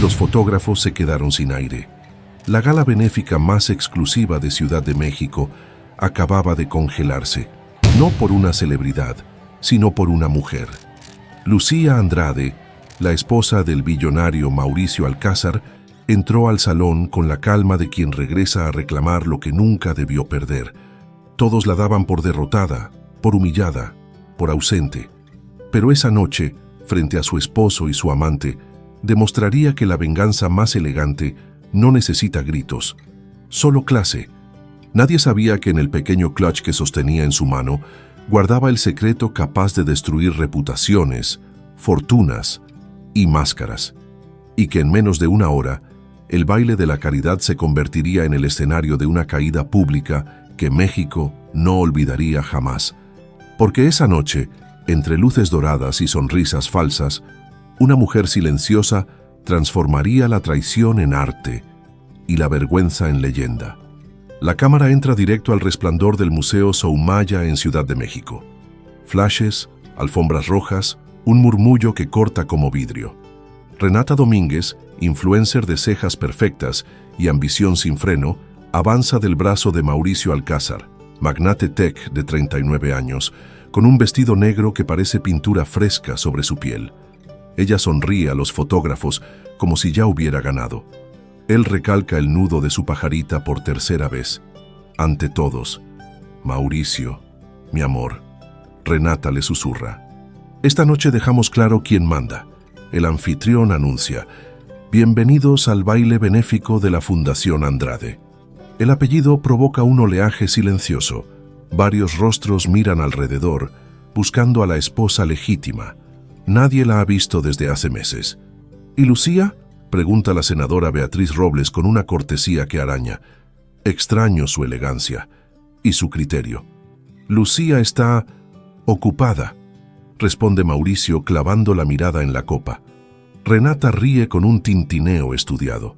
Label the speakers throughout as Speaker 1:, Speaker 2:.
Speaker 1: Los fotógrafos se quedaron sin aire. La gala benéfica más exclusiva de Ciudad de México acababa de congelarse, no por una celebridad, sino por una mujer. Lucía Andrade, la esposa del billonario Mauricio Alcázar, entró al salón con la calma de quien regresa a reclamar lo que nunca debió perder. Todos la daban por derrotada, por humillada, por ausente. Pero esa noche, frente a su esposo y su amante, demostraría que la venganza más elegante no necesita gritos, solo clase. Nadie sabía que en el pequeño clutch que sostenía en su mano guardaba el secreto capaz de destruir reputaciones, fortunas y máscaras, y que en menos de una hora el baile de la caridad se convertiría en el escenario de una caída pública que México no olvidaría jamás. Porque esa noche, entre luces doradas y sonrisas falsas, una mujer silenciosa transformaría la traición en arte y la vergüenza en leyenda. La cámara entra directo al resplandor del Museo Soumaya en Ciudad de México. Flashes, alfombras rojas, un murmullo que corta como vidrio. Renata Domínguez, influencer de cejas perfectas y ambición sin freno, avanza del brazo de Mauricio Alcázar, magnate tech de 39 años, con un vestido negro que parece pintura fresca sobre su piel. Ella sonríe a los fotógrafos como si ya hubiera ganado. Él recalca el nudo de su pajarita por tercera vez. Ante todos, Mauricio, mi amor, Renata le susurra. Esta noche dejamos claro quién manda. El anfitrión anuncia: bienvenidos al baile benéfico de la Fundación Andrade. El apellido provoca un oleaje silencioso. Varios rostros miran alrededor, buscando a la esposa legítima. Nadie la ha visto desde hace meses. ¿Y Lucía?, pregunta la senadora Beatriz Robles con una cortesía que araña. Extraño su elegancia y su criterio. Lucía está ocupada, responde Mauricio clavando la mirada en la copa. Renata ríe con un tintineo estudiado.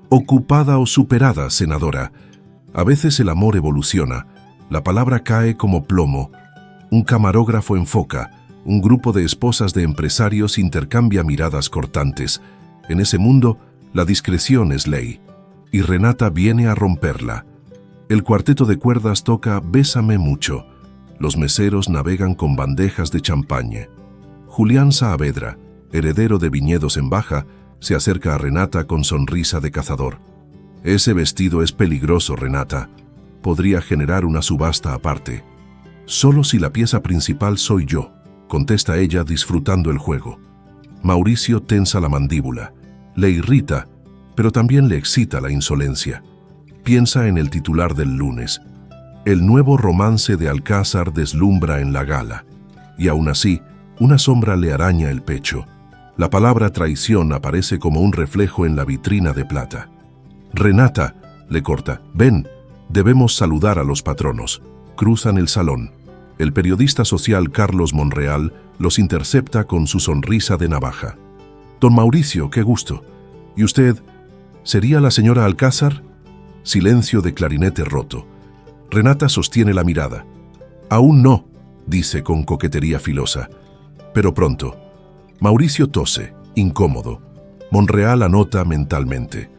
Speaker 1: Ocupada o superada, senadora. A veces el amor evoluciona. La palabra cae como plomo. Un camarógrafo enfoca. Un grupo de esposas de empresarios intercambia miradas cortantes. En ese mundo, la discreción es ley. Y Renata viene a romperla. El cuarteto de cuerdas toca Bésame mucho. Los meseros navegan con bandejas de champaña. Julián Saavedra, heredero de viñedos en Baja, se acerca a Renata con sonrisa de cazador. Ese vestido es peligroso, Renata. Podría generar una subasta aparte. Solo si la pieza principal soy yo, contesta ella disfrutando el juego. Mauricio tensa la mandíbula. Le irrita, pero también le excita la insolencia. Piensa en el titular del lunes. El nuevo romance de Alcázar deslumbra en la gala. Y aún así, una sombra le araña el pecho. La palabra traición aparece como un reflejo en la vitrina de plata. Renata, le corta, ven, debemos saludar a los patronos. Cruzan el salón. El periodista social Carlos Monreal los intercepta con su sonrisa de navaja. Don Mauricio, qué gusto. ¿Y usted? ¿Sería la señora Alcázar? Silencio de clarinete roto. Renata sostiene la mirada. Aún no, dice con coquetería filosa. Pero pronto. Mauricio tose, incómodo. Monreal anota mentalmente.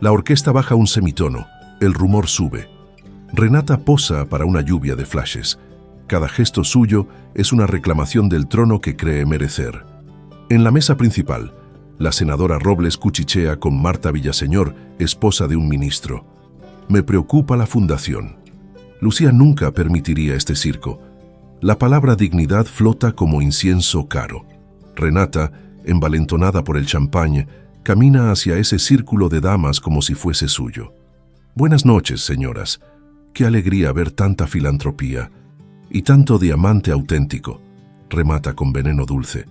Speaker 1: La orquesta baja un semitono. El rumor sube. Renata posa para una lluvia de flashes. Cada gesto suyo es una reclamación del trono que cree merecer. En la mesa principal, la senadora Robles cuchichea con Marta Villaseñor, esposa de un ministro. Me preocupa la fundación. Lucía nunca permitiría este circo. La palabra dignidad flota como incienso caro. Renata, envalentonada por el champán, camina hacia ese círculo de damas como si fuese suyo. Buenas noches, señoras. Qué alegría ver tanta filantropía y tanto diamante auténtico, remata con veneno dulce.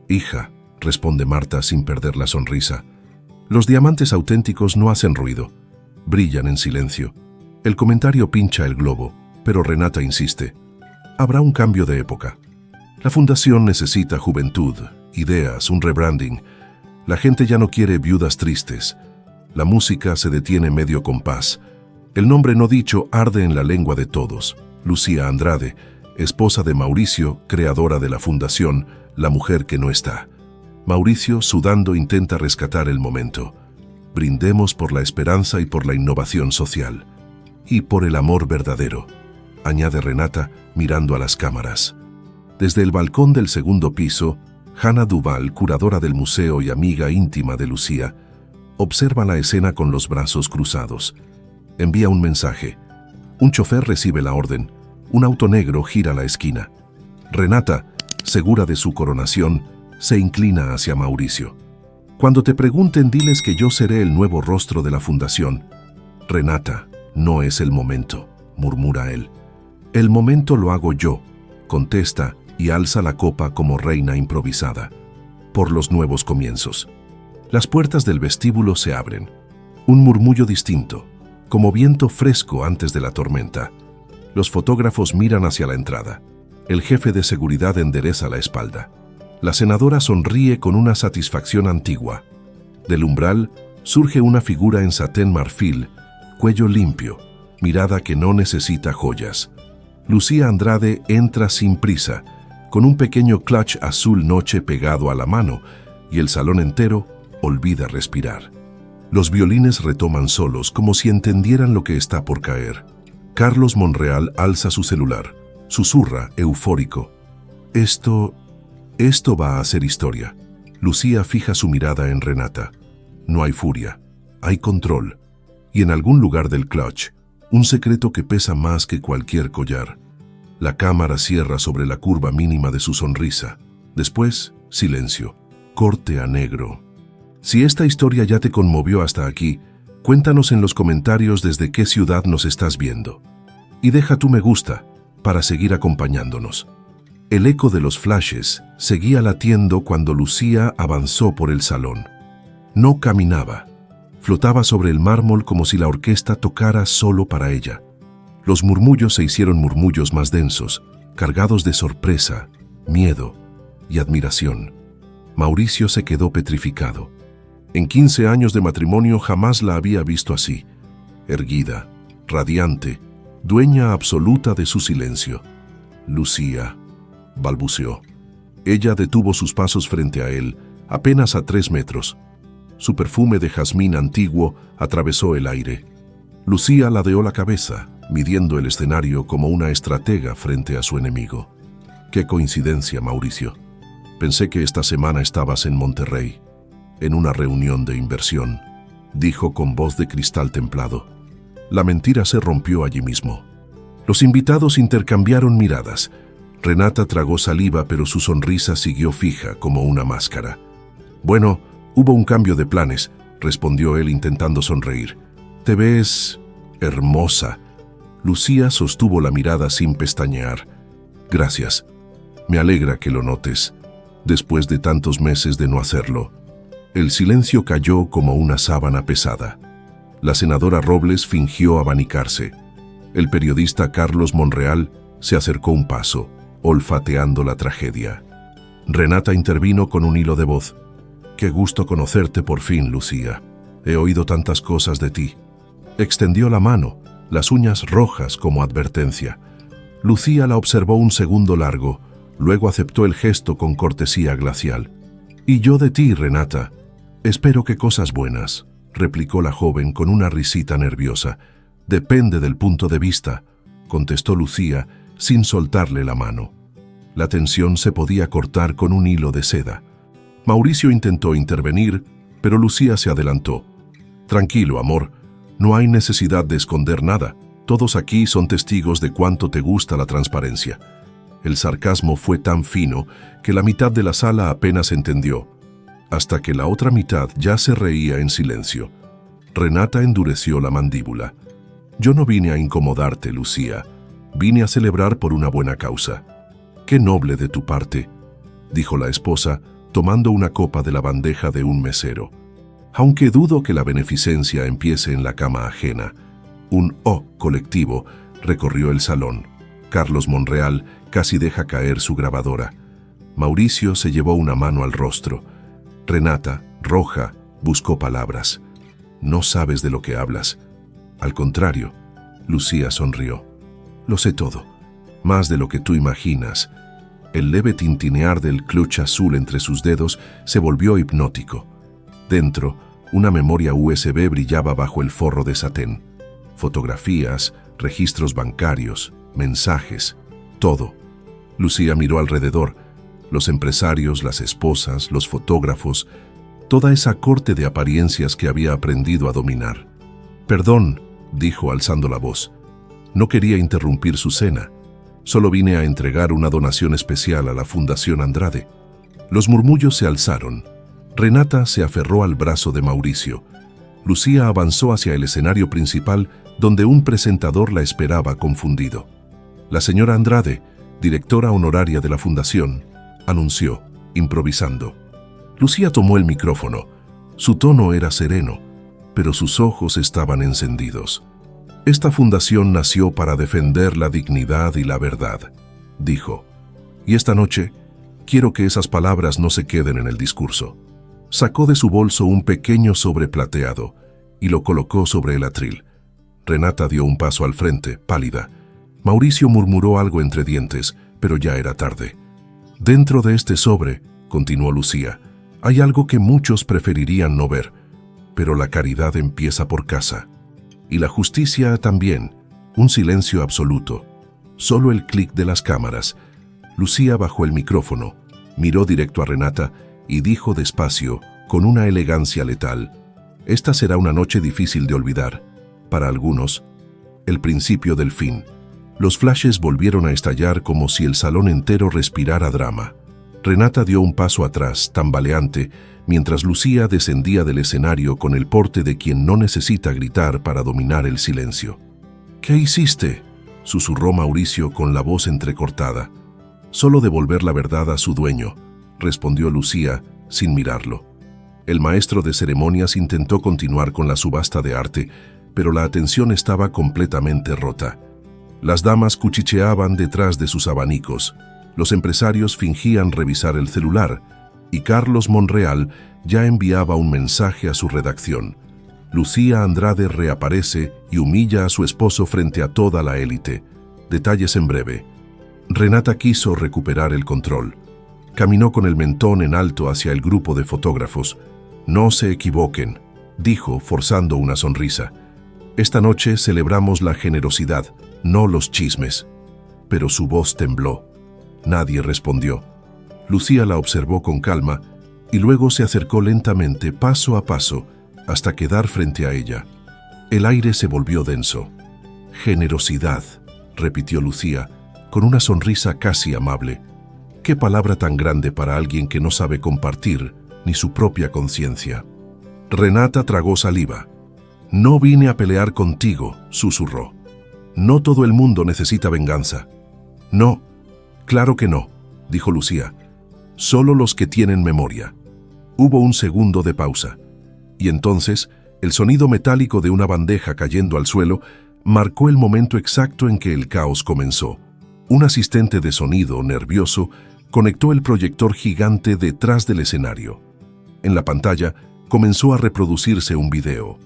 Speaker 1: Hija, responde Marta sin perder la sonrisa. Los diamantes auténticos no hacen ruido, brillan en silencio. El comentario pincha el globo, pero Renata insiste. Habrá un cambio de época. La fundación necesita juventud, ideas, un rebranding. La gente ya no quiere viudas tristes. La música se detiene medio compás. El nombre no dicho arde en la lengua de todos. Lucía Andrade, esposa de Mauricio, creadora de la fundación, la mujer que no está. Mauricio, sudando, intenta rescatar el momento. Brindemos por la esperanza y por la innovación social. Y por el amor verdadero, añade Renata, mirando a las cámaras. Desde el balcón del segundo piso, Hannah Duval, curadora del museo y amiga íntima de Lucía, observa la escena con los brazos cruzados. Envía un mensaje. Un chofer recibe la orden. Un auto negro gira la esquina. Renata, segura de su coronación, se inclina hacia Mauricio. Cuando te pregunten, diles que yo seré el nuevo rostro de la fundación. Renata, no es el momento, murmura él. El momento lo hago yo, contesta y alza la copa como reina improvisada. Por los nuevos comienzos. Las puertas del vestíbulo se abren. Un murmullo distinto, como viento fresco antes de la tormenta. Los fotógrafos miran hacia la entrada. El jefe de seguridad endereza la espalda. La senadora sonríe con una satisfacción antigua. Del umbral surge una figura en satén marfil, cuello limpio, mirada que no necesita joyas. Lucía Andrade entra sin prisa, con un pequeño clutch azul noche pegado a la mano, y el salón entero olvida respirar. Los violines retoman solos, como si entendieran lo que está por caer. Carlos Monreal alza su celular, susurra, eufórico. Esto va a hacer historia. Lucía fija su mirada en Renata. No hay furia, hay control. Y en algún lugar del clutch, un secreto que pesa más que cualquier collar. La cámara cierra sobre la curva mínima de su sonrisa. Después, silencio. Corte a negro. Si esta historia ya te conmovió hasta aquí, cuéntanos en los comentarios desde qué ciudad nos estás viendo. Y deja tu me gusta para seguir acompañándonos. El eco de los flashes seguía latiendo cuando Lucía avanzó por el salón. No caminaba. Flotaba sobre el mármol como si la orquesta tocara solo para ella. Los murmullos se hicieron murmullos más densos, cargados de sorpresa, miedo y admiración. Mauricio se quedó petrificado. En 15 años de matrimonio jamás la había visto así, erguida, radiante, dueña absoluta de su silencio. Lucía, balbuceó. Ella detuvo sus pasos frente a él, apenas a 3 metros. Su perfume de jazmín antiguo atravesó el aire. Lucía ladeó la cabeza, midiendo el escenario como una estratega frente a su enemigo. ¡Qué coincidencia, Mauricio! Pensé que esta semana estabas en Monterrey, en una reunión de inversión, dijo con voz de cristal templado. La mentira se rompió allí mismo. Los invitados intercambiaron miradas. Renata tragó saliva, pero su sonrisa siguió fija como una máscara. Bueno, hubo un cambio de planes, respondió él intentando sonreír. Te ves hermosa. Lucía sostuvo la mirada sin pestañear. Gracias. Me alegra que lo notes. Después de tantos meses de no hacerlo. El silencio cayó como una sábana pesada. La senadora Robles fingió abanicarse. El periodista Carlos Monreal se acercó un paso, olfateando la tragedia. Renata intervino con un hilo de voz. Qué gusto conocerte por fin, Lucía. He oído tantas cosas de ti. Extendió la mano, las uñas rojas como advertencia. Lucía la observó un segundo largo, luego aceptó el gesto con cortesía glacial. Y yo de ti, Renata. Espero que cosas buenas, replicó la joven con una risita nerviosa. Depende del punto de vista, contestó Lucía sin soltarle la mano. La tensión se podía cortar con un hilo de seda. Mauricio intentó intervenir, pero Lucía se adelantó. Tranquilo, amor, no hay necesidad de esconder nada. Todos aquí son testigos de cuánto te gusta la transparencia. El sarcasmo fue tan fino que la mitad de la sala apenas entendió, hasta que la otra mitad ya se reía en silencio. Renata endureció la mandíbula. Yo no vine a incomodarte, Lucía. Vine a celebrar por una buena causa. Qué noble de tu parte, dijo la esposa, tomando una copa de la bandeja de un mesero. Aunque dudo que la beneficencia empiece en la cama ajena. Un "oh" colectivo recorrió el salón. Carlos Monreal casi deja caer su grabadora. Mauricio se llevó una mano al rostro. Renata, roja, buscó palabras. No sabes de lo que hablas. Al contrario, Lucía sonrió. Lo sé todo, más de lo que tú imaginas. El leve tintinear del clutch azul entre sus dedos se volvió hipnótico. Dentro, una memoria USB brillaba bajo el forro de satén. Fotografías, registros bancarios, mensajes, todo. Lucía miró alrededor. Los empresarios, las esposas, los fotógrafos, toda esa corte de apariencias que había aprendido a dominar. «Perdón», dijo alzando la voz. «No quería interrumpir su cena. Solo vine a entregar una donación especial a la Fundación Andrade». Los murmullos se alzaron. Renata se aferró al brazo de Mauricio. Lucía avanzó hacia el escenario principal, donde un presentador la esperaba confundido. «La señora Andrade, directora honoraria de la Fundación», anunció, improvisando. Lucía tomó el micrófono. Su tono era sereno, pero sus ojos estaban encendidos. «Esta fundación nació para defender la dignidad y la verdad», dijo. «Y esta noche, quiero que esas palabras no se queden en el discurso». Sacó de su bolso un pequeño sobre plateado y lo colocó sobre el atril. Renata dio un paso al frente, pálida. Mauricio murmuró algo entre dientes, pero ya era tarde. «Dentro de este sobre», continuó Lucía, «hay algo que muchos preferirían no ver, pero la caridad empieza por casa. Y la justicia también, un silencio absoluto. Solo el clic de las cámaras». Lucía bajó el micrófono, miró directo a Renata y dijo despacio, con una elegancia letal: «Esta será una noche difícil de olvidar. Para algunos, el principio del fin». Los flashes volvieron a estallar como si el salón entero respirara drama. Renata dio un paso atrás, tambaleante, mientras Lucía descendía del escenario con el porte de quien no necesita gritar para dominar el silencio. «¿Qué hiciste?», susurró Mauricio con la voz entrecortada. «Solo devolver la verdad a su dueño», respondió Lucía, sin mirarlo. El maestro de ceremonias intentó continuar con la subasta de arte, pero la atención estaba completamente rota. Las damas cuchicheaban detrás de sus abanicos, los empresarios fingían revisar el celular, y Carlos Monreal ya enviaba un mensaje a su redacción. Lucía Andrade reaparece y humilla a su esposo frente a toda la élite. Detalles en breve. Renata quiso recuperar el control. Caminó con el mentón en alto hacia el grupo de fotógrafos. «No se equivoquen», dijo, forzando una sonrisa. «Esta noche celebramos la generosidad, no los chismes». Pero su voz tembló. Nadie respondió. Lucía la observó con calma y luego se acercó lentamente, paso a paso, hasta quedar frente a ella. El aire se volvió denso. «Generosidad», repitió Lucía, con una sonrisa casi amable. «Qué palabra tan grande para alguien que no sabe compartir ni su propia conciencia». Renata tragó saliva. «No vine a pelear contigo», susurró. «No todo el mundo necesita venganza». «No, claro que no», dijo Lucía. «Solo los que tienen memoria». Hubo un segundo de pausa. Y entonces, el sonido metálico de una bandeja cayendo al suelo marcó el momento exacto en que el caos comenzó. Un asistente de sonido, nervioso, conectó el proyector gigante detrás del escenario. En la pantalla comenzó a reproducirse un video.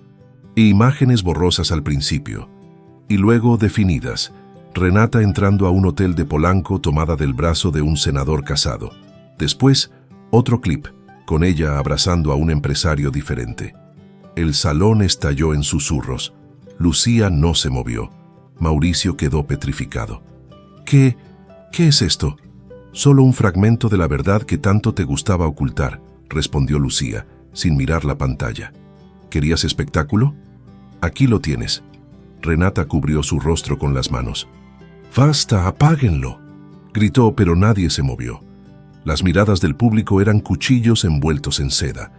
Speaker 1: Imágenes borrosas al principio, y luego definidas. Renata entrando a un hotel de Polanco tomada del brazo de un senador casado. Después, otro clip, con ella abrazando a un empresario diferente. El salón estalló en susurros. Lucía no se movió. Mauricio quedó petrificado. ¿Qué es esto?» «Solo un fragmento de la verdad que tanto te gustaba ocultar», respondió Lucía, sin mirar la pantalla. «¿Querías espectáculo? Aquí lo tienes». Renata cubrió su rostro con las manos. «¡Basta, apáguenlo!», gritó, pero nadie se movió. Las miradas del público eran cuchillos envueltos en seda.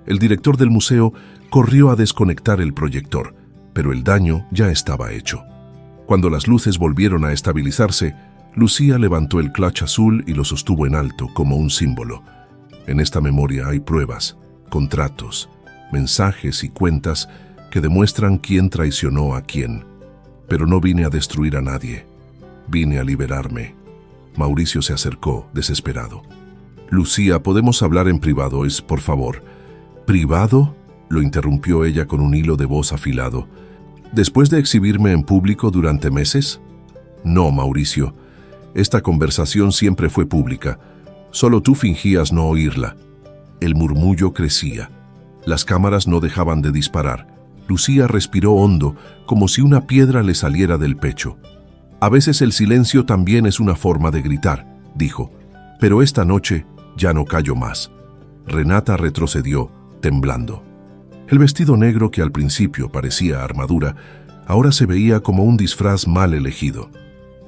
Speaker 1: El director del museo corrió a desconectar el proyector, pero el daño ya estaba hecho. Cuando las luces volvieron a estabilizarse, Lucía levantó el clutch azul y lo sostuvo en alto como un símbolo. En esta memoria hay pruebas, contratos, mensajes y cuentas que demuestran quién traicionó a quién. Pero no vine a destruir a nadie. Vine a liberarme. Mauricio se acercó, desesperado. «Lucía, ¿podemos hablar en privado? Por favor». «¿Privado?», lo interrumpió ella con un hilo de voz afilado. «¿Después de exhibirme en público durante meses?». «No, Mauricio. Esta conversación siempre fue pública. Solo tú fingías no oírla. El murmullo crecía. Las cámaras no dejaban de disparar. Lucía respiró hondo, como si una piedra le saliera del pecho. A veces el silencio también es una forma de gritar, dijo. Pero esta noche ya no callo más. Renata retrocedió, temblando. El vestido negro que al principio parecía armadura, ahora se veía como un disfraz mal elegido.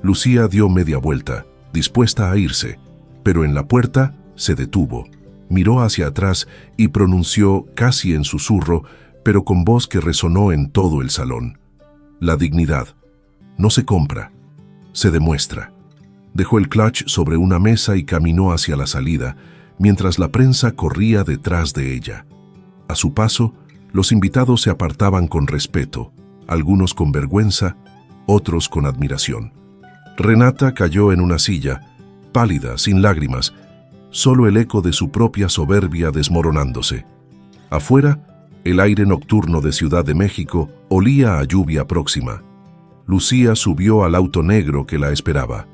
Speaker 1: Lucía dio media vuelta, dispuesta a irse, pero en la puerta se detuvo, miró hacia atrás y pronunció casi en susurro, pero con voz que resonó en todo el salón. La dignidad no se compra, se demuestra. Dejó el clutch sobre una mesa y caminó hacia la salida, mientras la prensa corría detrás de ella. A su paso, los invitados se apartaban con respeto, algunos con vergüenza, otros con admiración. Renata cayó en una silla, pálida, sin lágrimas, solo el eco de su propia soberbia desmoronándose. Afuera, el aire nocturno de Ciudad de México olía a lluvia próxima. Lucía subió al auto negro que la esperaba.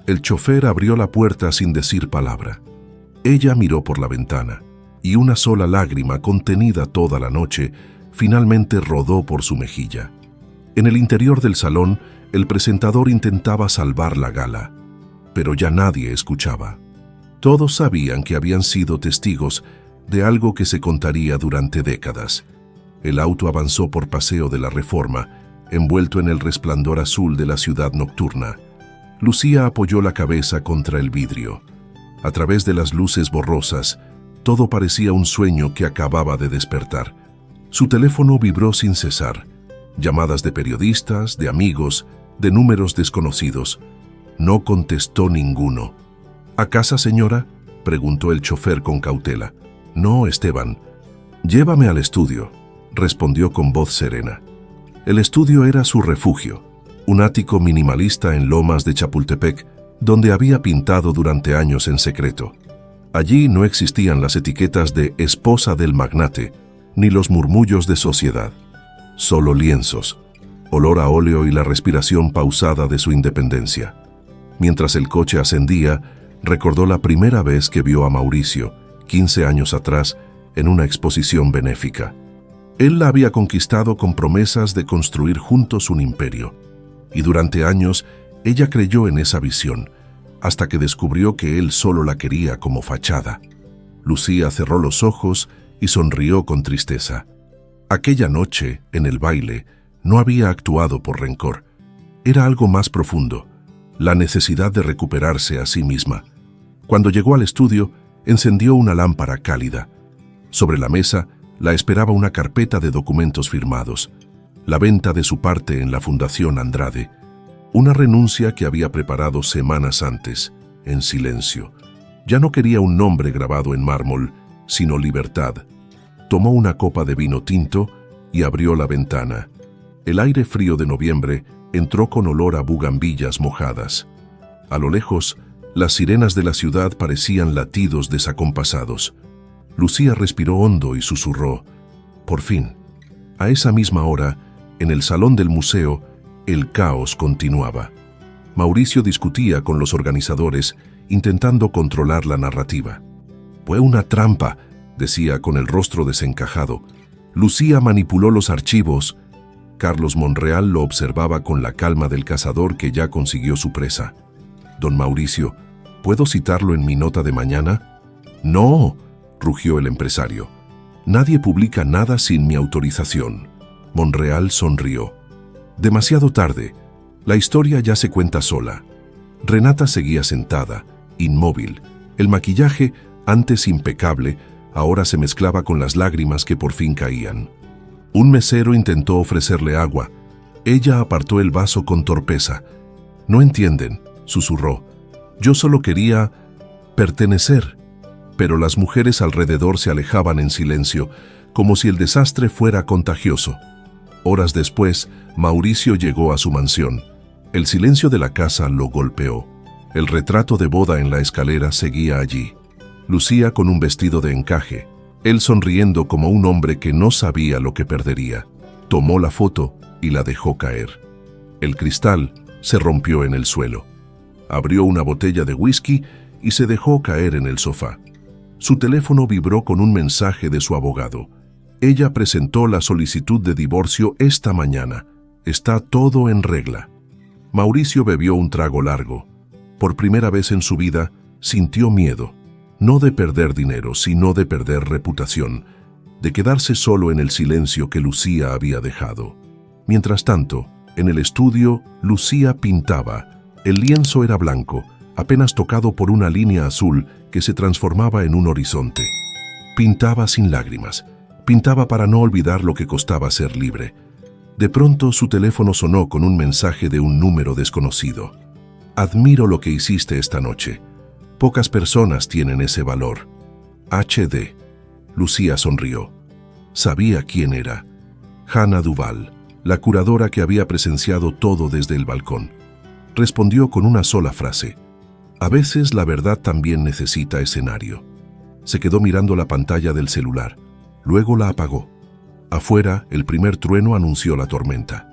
Speaker 1: El chofer abrió la puerta sin decir palabra. Ella miró por la ventana, y una sola lágrima contenida toda la noche finalmente rodó por su mejilla. En el interior del salón, el presentador intentaba salvar la gala, pero ya nadie escuchaba. Todos sabían que habían sido testigos de algo que se contaría durante décadas. El auto avanzó por Paseo de la Reforma, envuelto en el resplandor azul de la ciudad nocturna. Lucía apoyó la cabeza contra el vidrio. A través de las luces borrosas, todo parecía un sueño que acababa de despertar. Su teléfono vibró sin cesar. Llamadas de periodistas, de amigos, de números desconocidos. No contestó ninguno. ¿A casa, señora?, preguntó el chofer con cautela. No, Esteban. Llévame al estudio, respondió con voz serena. El estudio era su refugio, un ático minimalista en Lomas de Chapultepec, donde había pintado durante años en secreto. Allí no existían las etiquetas de esposa del magnate, ni los murmullos de sociedad. Solo lienzos, olor a óleo y la respiración pausada de su independencia. Mientras el coche ascendía, recordó la primera vez que vio a Mauricio, 15 años atrás, en una exposición benéfica. Él la había conquistado con promesas de construir juntos un imperio. Y durante años, ella creyó en esa visión, hasta que descubrió que él solo la quería como fachada. Lucía cerró los ojos y sonrió con tristeza. Aquella noche, en el baile, no había actuado por rencor. Era algo más profundo, la necesidad de recuperarse a sí misma. Cuando llegó al estudio, encendió una lámpara cálida. Sobre la mesa, la esperaba una carpeta de documentos firmados, la venta de su parte en la Fundación Andrade, una renuncia que había preparado semanas antes, en silencio. Ya no quería un nombre grabado en mármol, sino libertad. Tomó una copa de vino tinto y abrió la ventana. El aire frío de noviembre entró con olor a bugambillas mojadas. A lo lejos, las sirenas de la ciudad parecían latidos desacompasados. Lucía respiró hondo y susurró. Por fin. A esa misma hora, en el salón del museo, el caos continuaba. Mauricio discutía con los organizadores, intentando controlar la narrativa. Fue una trampa, decía con el rostro desencajado. Lucía manipuló los archivos. Carlos Monreal lo observaba con la calma del cazador que ya consiguió su presa. Don Mauricio, ¿puedo citarlo en mi nota de mañana? No, rugió el empresario. Nadie publica nada sin mi autorización. Monreal sonrió. Demasiado tarde. La historia ya se cuenta sola. Renata seguía sentada, inmóvil. El maquillaje, antes impecable, ahora se mezclaba con las lágrimas que por fin caían. Un mesero intentó ofrecerle agua. Ella apartó el vaso con torpeza. No entienden, susurró. Yo solo quería pertenecer. Pero las mujeres alrededor se alejaban en silencio, como si el desastre fuera contagioso. Horas después, Mauricio llegó a su mansión. El silencio de la casa lo golpeó. El retrato de boda en la escalera seguía allí. Lucía con un vestido de encaje, él sonriendo como un hombre que no sabía lo que perdería. Tomó la foto y la dejó caer. El cristal se rompió en el suelo. Abrió una botella de whisky y se dejó caer en el sofá. Su teléfono vibró con un mensaje de su abogado. Ella presentó la solicitud de divorcio esta mañana. Está todo en regla. Mauricio bebió un trago largo. Por primera vez en su vida, sintió miedo. No de perder dinero, sino de perder reputación, de quedarse solo en el silencio que Lucía había dejado. Mientras tanto, en el estudio, Lucía pintaba. El lienzo era blanco, apenas tocado por una línea azul que se transformaba en un horizonte. Pintaba sin lágrimas. Pintaba para no olvidar lo que costaba ser libre. De pronto su teléfono sonó con un mensaje de un número desconocido. Admiro lo que hiciste esta noche. Pocas personas tienen ese valor. HD. Lucía sonrió. Sabía quién era. Hannah Duval, la curadora que había presenciado todo desde el balcón. Respondió con una sola frase. A veces la verdad también necesita escenario. Se quedó mirando la pantalla del celular. Luego la apagó. Afuera, el primer trueno anunció la tormenta.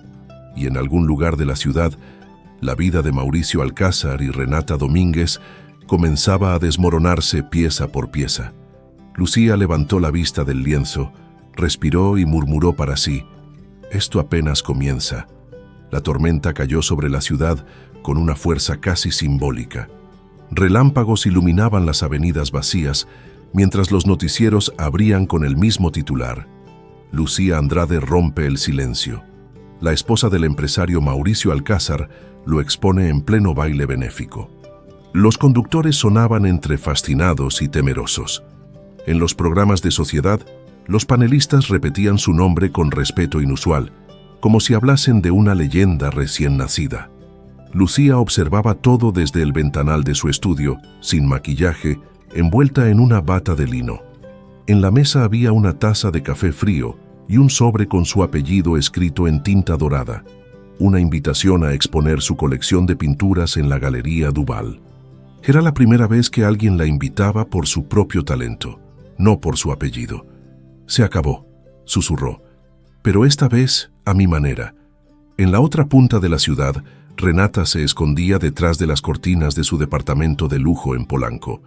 Speaker 1: Y en algún lugar de la ciudad, la vida de Mauricio Alcázar y Renata Domínguez comenzaba a desmoronarse pieza por pieza. Lucía levantó la vista del lienzo, respiró y murmuró para sí: esto apenas comienza. La tormenta cayó sobre la ciudad con una fuerza casi simbólica. Relámpagos iluminaban las avenidas vacías, mientras los noticieros abrían con el mismo titular: Lucía Andrade rompe el silencio. La esposa del empresario Mauricio Alcázar lo expone en pleno baile benéfico. Los conductores sonaban entre fascinados y temerosos. En los programas de sociedad, los panelistas repetían su nombre con respeto inusual, como si hablasen de una leyenda recién nacida. Lucía observaba todo desde el ventanal de su estudio, sin maquillaje, envuelta en una bata de lino. En la mesa había una taza de café frío y un sobre con su apellido escrito en tinta dorada, una invitación a exponer su colección de pinturas en la Galería Duval. Era la primera vez que alguien la invitaba por su propio talento, no por su apellido. Se acabó, susurró, pero esta vez a mi manera. En la otra punta de la ciudad, Renata se escondía detrás de las cortinas de su departamento de lujo en Polanco.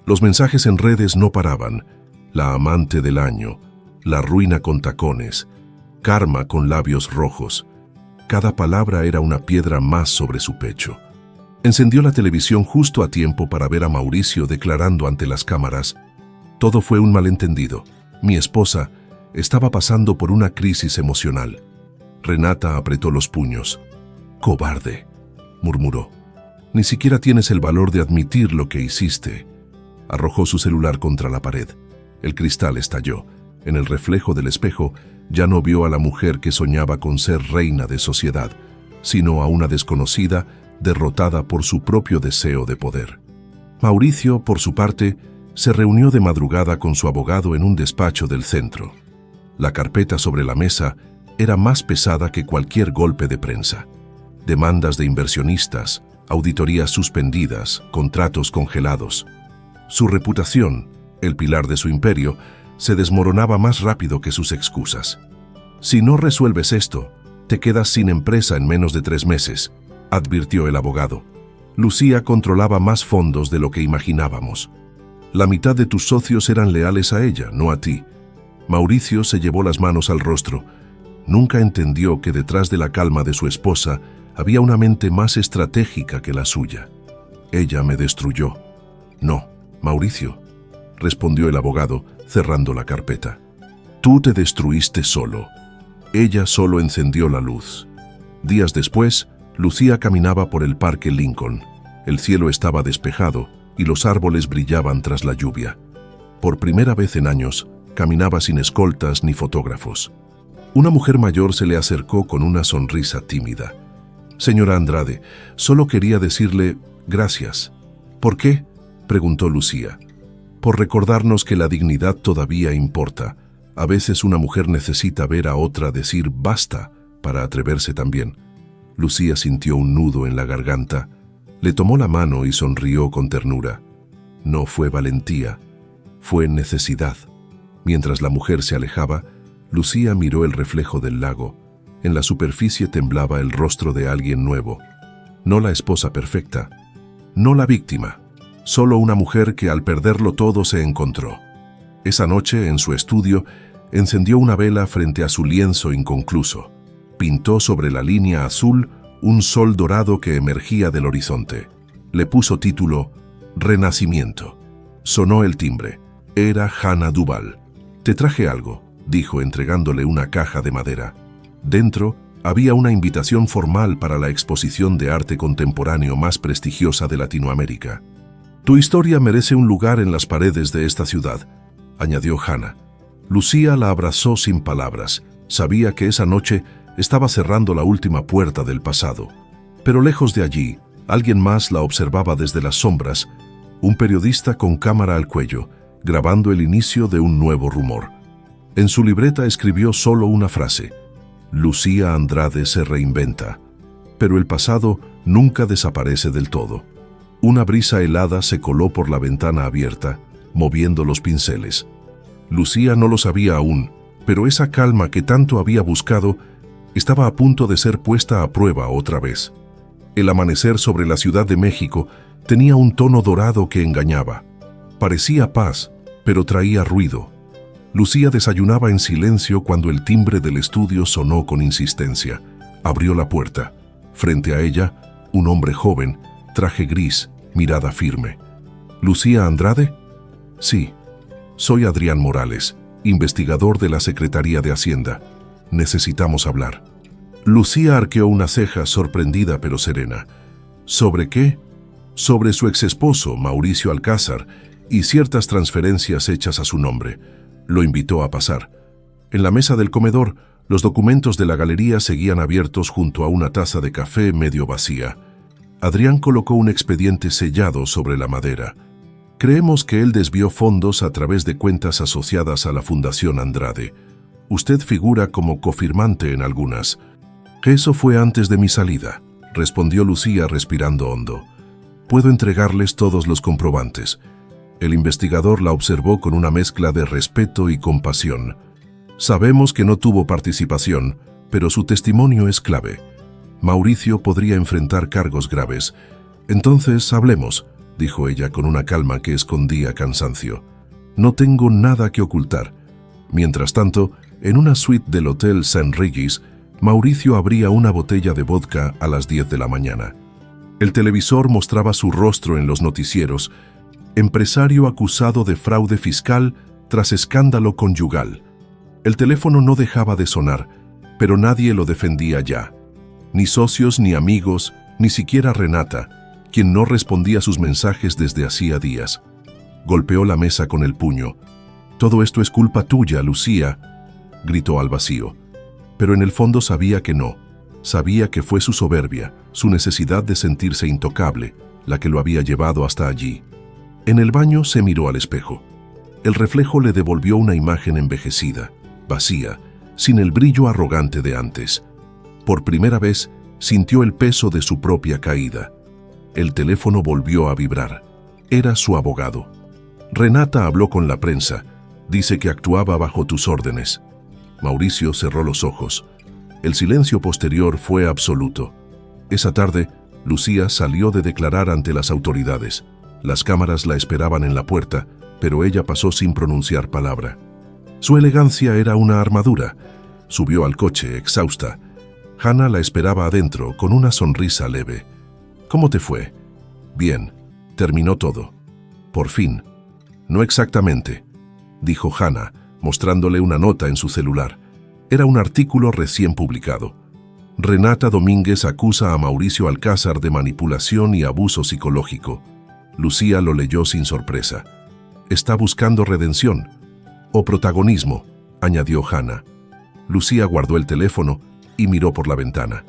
Speaker 1: Los mensajes en redes no paraban: la amante del año, la ruina con tacones, karma con labios rojos. Cada palabra era una piedra más sobre su pecho. Encendió la televisión justo a tiempo para ver a Mauricio declarando ante las cámaras: todo fue un malentendido. Mi esposa estaba pasando por una crisis emocional. Renata apretó los puños. Cobarde, murmuró. Ni siquiera tienes el valor de admitir lo que hiciste. Arrojó su celular contra la pared. El cristal estalló. En el reflejo del espejo ya no vio a la mujer que soñaba con ser reina de sociedad, sino a una desconocida derrotada por su propio deseo de poder. Mauricio, por su parte, se reunió de madrugada con su abogado en un despacho del centro. La carpeta sobre la mesa era más pesada que cualquier golpe de prensa. Demandas de inversionistas, auditorías suspendidas, contratos congelados. Su reputación, el pilar de su imperio, se desmoronaba más rápido que sus excusas. Si no resuelves esto, te quedas sin empresa en menos de 3 meses, advirtió el abogado. Lucía controlaba más fondos de lo que imaginábamos. La mitad de tus socios eran leales a ella, no a ti. Mauricio se llevó las manos al rostro. Nunca entendió que detrás de la calma de su esposa había una mente más estratégica que la suya. Ella me destruyó. No, Mauricio, respondió el abogado, cerrando la carpeta. Tú te destruiste solo. Ella solo encendió la luz. Días después, Lucía caminaba por el Parque Lincoln. El cielo estaba despejado y los árboles brillaban tras la lluvia. Por primera vez en años, caminaba sin escoltas ni fotógrafos. Una mujer mayor se le acercó con una sonrisa tímida. Señora Andrade, solo quería decirle gracias. ¿Por qué?, preguntó Lucía. Por recordarnos que la dignidad todavía importa. A veces una mujer necesita ver a otra decir basta para atreverse también. Lucía sintió un nudo en la garganta. Le tomó la mano y sonrió con ternura. No fue valentía, fue necesidad. Mientras la mujer se alejaba, Lucía miró el reflejo del lago. En la superficie temblaba el rostro de alguien nuevo. No la esposa perfecta, no la víctima, solo una mujer que al perderlo todo se encontró. Esa noche, en su estudio, encendió una vela frente a su lienzo inconcluso. Pintó sobre la línea azul un sol dorado que emergía del horizonte. Le puso título Renacimiento. Sonó el timbre. Era Hannah Duvall. «Te traje algo», dijo entregándole una caja de madera. Dentro había una invitación formal para la exposición de arte contemporáneo más prestigiosa de Latinoamérica. «Tu historia merece un lugar en las paredes de esta ciudad», añadió Hannah. Lucía la abrazó sin palabras. Sabía que esa noche estaba cerrando la última puerta del pasado. Pero lejos de allí, alguien más la observaba desde las sombras, un periodista con cámara al cuello, grabando el inicio de un nuevo rumor. En su libreta escribió solo una frase: Lucía Andrade se reinventa. Pero el pasado nunca desaparece del todo. Una brisa helada se coló por la ventana abierta, moviendo los pinceles. Lucía no lo sabía aún, pero esa calma que tanto había buscado estaba a punto de ser puesta a prueba otra vez. El amanecer sobre la Ciudad de México tenía un tono dorado que engañaba. Parecía paz, pero traía ruido. Lucía desayunaba en silencio cuando el timbre del estudio sonó con insistencia. Abrió la puerta. Frente a ella, un hombre joven, traje gris, mirada firme. «¿Lucía Andrade?» «Sí. Soy Adrián Morales, investigador de la Secretaría de Hacienda. Necesitamos hablar». Lucía arqueó una ceja sorprendida pero serena. «¿Sobre qué?» «Sobre su exesposo, Mauricio Alcázar, y ciertas transferencias hechas a su nombre». Lo invitó a pasar. En la mesa del comedor, los documentos de la galería seguían abiertos junto a una taza de café medio vacía. Adrián colocó un expediente sellado sobre la madera. «Creemos que él desvió fondos a través de cuentas asociadas a la Fundación Andrade. Usted figura como cofirmante en algunas». «Eso fue antes de mi salida», respondió Lucía respirando hondo. «Puedo entregarles todos los comprobantes». El investigador la observó con una mezcla de respeto y compasión. «Sabemos que no tuvo participación, pero su testimonio es clave. Mauricio podría enfrentar cargos graves. Entonces, hablemos», dijo ella con una calma que escondía cansancio. «No tengo nada que ocultar». Mientras tanto, en una suite del Hotel St. Regis, Mauricio abría una botella de vodka a las 10 de la mañana. El televisor mostraba su rostro en los noticieros: empresario acusado de fraude fiscal tras escándalo conyugal. El teléfono no dejaba de sonar, pero nadie lo defendía ya. Ni socios, ni amigos, ni siquiera Renata, quien no respondía sus mensajes desde hacía días. Golpeó la mesa con el puño. «Todo esto es culpa tuya, Lucía», gritó al vacío. Pero en el fondo sabía que no. Sabía que fue su soberbia, su necesidad de sentirse intocable, la que lo había llevado hasta allí. En el baño se miró al espejo. El reflejo le devolvió una imagen envejecida, vacía, sin el brillo arrogante de antes. Por primera vez sintió el peso de su propia caída. El teléfono volvió a vibrar. Era su abogado. «Renata habló con la prensa. Dice que actuaba bajo tus órdenes». Mauricio cerró los ojos. El silencio posterior fue absoluto. Esa tarde, Lucía salió de declarar ante las autoridades. Las cámaras la esperaban en la puerta, pero ella pasó sin pronunciar palabra. Su elegancia era una armadura. Subió al coche, exhausta. Hannah la esperaba adentro, con una sonrisa leve. «¿Cómo te fue?» «Bien. Terminó todo». «Por fin». «No exactamente», dijo Hannah, mostrándole una nota en su celular. Era un artículo recién publicado. «Renata Domínguez acusa a Mauricio Alcázar de manipulación y abuso psicológico». Lucía lo leyó sin sorpresa. «Está buscando redención. O protagonismo», añadió Hannah. Lucía guardó el teléfono y miró por la ventana.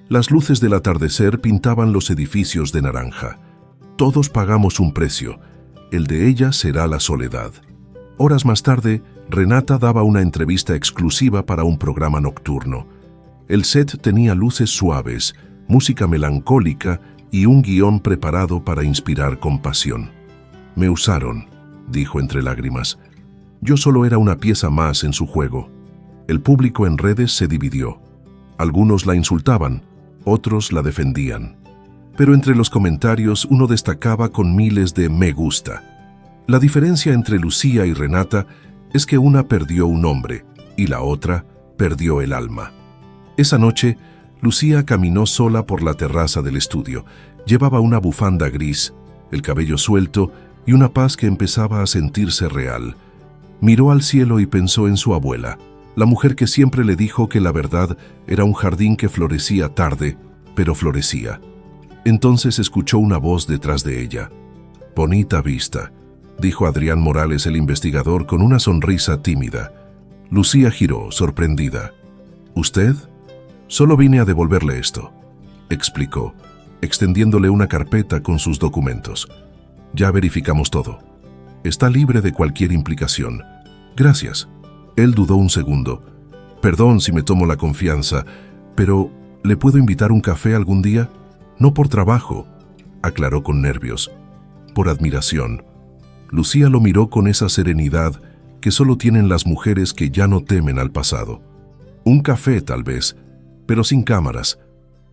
Speaker 1: Las luces del atardecer pintaban los edificios de naranja. Todos pagamos un precio. El de ella será la soledad. Horas más tarde, Renata daba una entrevista exclusiva para un programa nocturno. El set tenía luces suaves, música melancólica y un guión preparado para inspirar compasión. «Me usaron», dijo entre lágrimas. «Yo solo era una pieza más en su juego». El público en redes se dividió. Algunos la insultaban, otros la defendían. pero entre los comentarios uno destacaba con miles de me gusta. La diferencia entre Lucía y Renata es que una perdió un hombre y la otra perdió el alma. Esa noche, Lucía caminó sola por la terraza del estudio. Llevaba una bufanda gris, el cabello suelto y una paz que empezaba a sentirse real. Miró al cielo y pensó en su abuela, la mujer que siempre le dijo que la verdad era un jardín que florecía tarde, pero florecía. Entonces escuchó una voz detrás de ella. «Bonita vista», dijo Adrián Morales, el investigador, con una sonrisa tímida. Lucía giró, sorprendida. «¿Usted?» «Solo vine a devolverle esto», explicó, extendiéndole una carpeta con sus documentos. «Ya verificamos todo. Está libre de cualquier implicación. Gracias». Él dudó un segundo. «Perdón si me tomo la confianza, pero ¿le puedo invitar un café algún día? No por trabajo», aclaró con nervios. «Por admiración». Lucía lo miró con esa serenidad que solo tienen las mujeres que ya no temen al pasado. «Un café, tal vez, pero sin cámaras».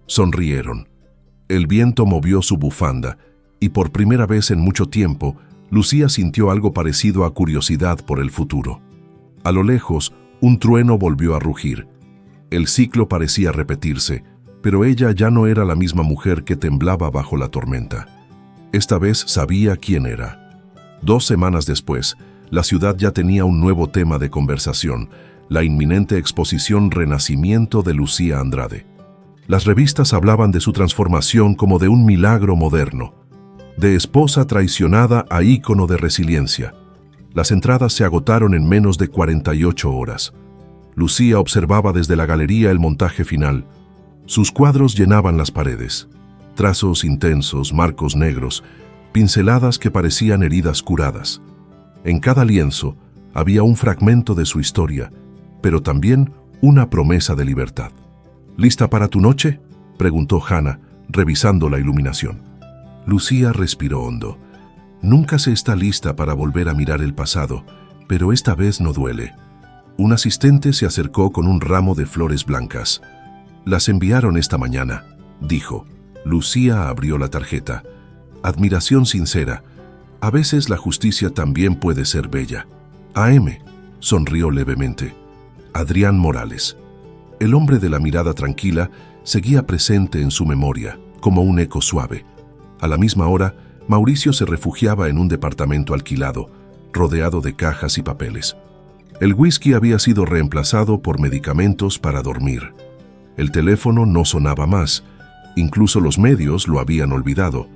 Speaker 1: Sonrieron. El viento movió su bufanda, y por primera vez en mucho tiempo, Lucía sintió algo parecido a curiosidad por el futuro. A lo lejos, un trueno volvió a rugir. El ciclo parecía repetirse, pero ella ya no era la misma mujer que temblaba bajo la tormenta. Esta vez sabía quién era. 2 semanas después, la ciudad ya tenía un nuevo tema de conversación: la inminente exposición Renacimiento de Lucía Andrade. Las revistas hablaban de su transformación como de un milagro moderno, de esposa traicionada a ícono de resiliencia. Las entradas se agotaron en menos de 48 horas. Lucía observaba desde la galería el montaje final. Sus cuadros llenaban las paredes. Trazos intensos, marcos negros, pinceladas que parecían heridas curadas. En cada lienzo había un fragmento de su historia, pero también una promesa de libertad. «¿Lista para tu noche?», preguntó Hannah, revisando la iluminación. Lucía respiró hondo. Nunca se está lista para volver a mirar el pasado, pero esta vez no duele. Un asistente se acercó con un ramo de flores blancas. «Las enviaron esta mañana», dijo. Lucía abrió la tarjeta. «Admiración sincera. A veces la justicia también puede ser bella». «AM», sonrió levemente. «Adrián Morales». El hombre de la mirada tranquila seguía presente en su memoria, como un eco suave. A la misma hora, Mauricio se refugiaba en un departamento alquilado, rodeado de cajas y papeles. El whisky había sido reemplazado por medicamentos para dormir. El teléfono no sonaba más, incluso los medios lo habían olvidado.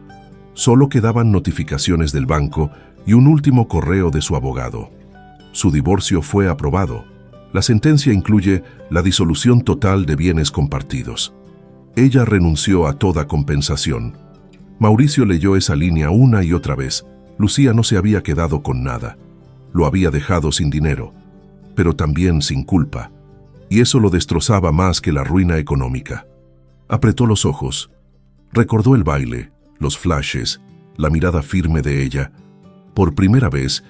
Speaker 1: Solo quedaban notificaciones del banco y un último correo de su abogado. Su divorcio fue aprobado. La sentencia incluye la disolución total de bienes compartidos. Ella renunció a toda compensación. Mauricio leyó esa línea una y otra vez. Lucía no se había quedado con nada. Lo había dejado sin dinero, pero también sin culpa. Y eso lo destrozaba más que la ruina económica. Apretó los ojos. Recordó el baile, los flashes, la mirada firme de ella. Por primera vez,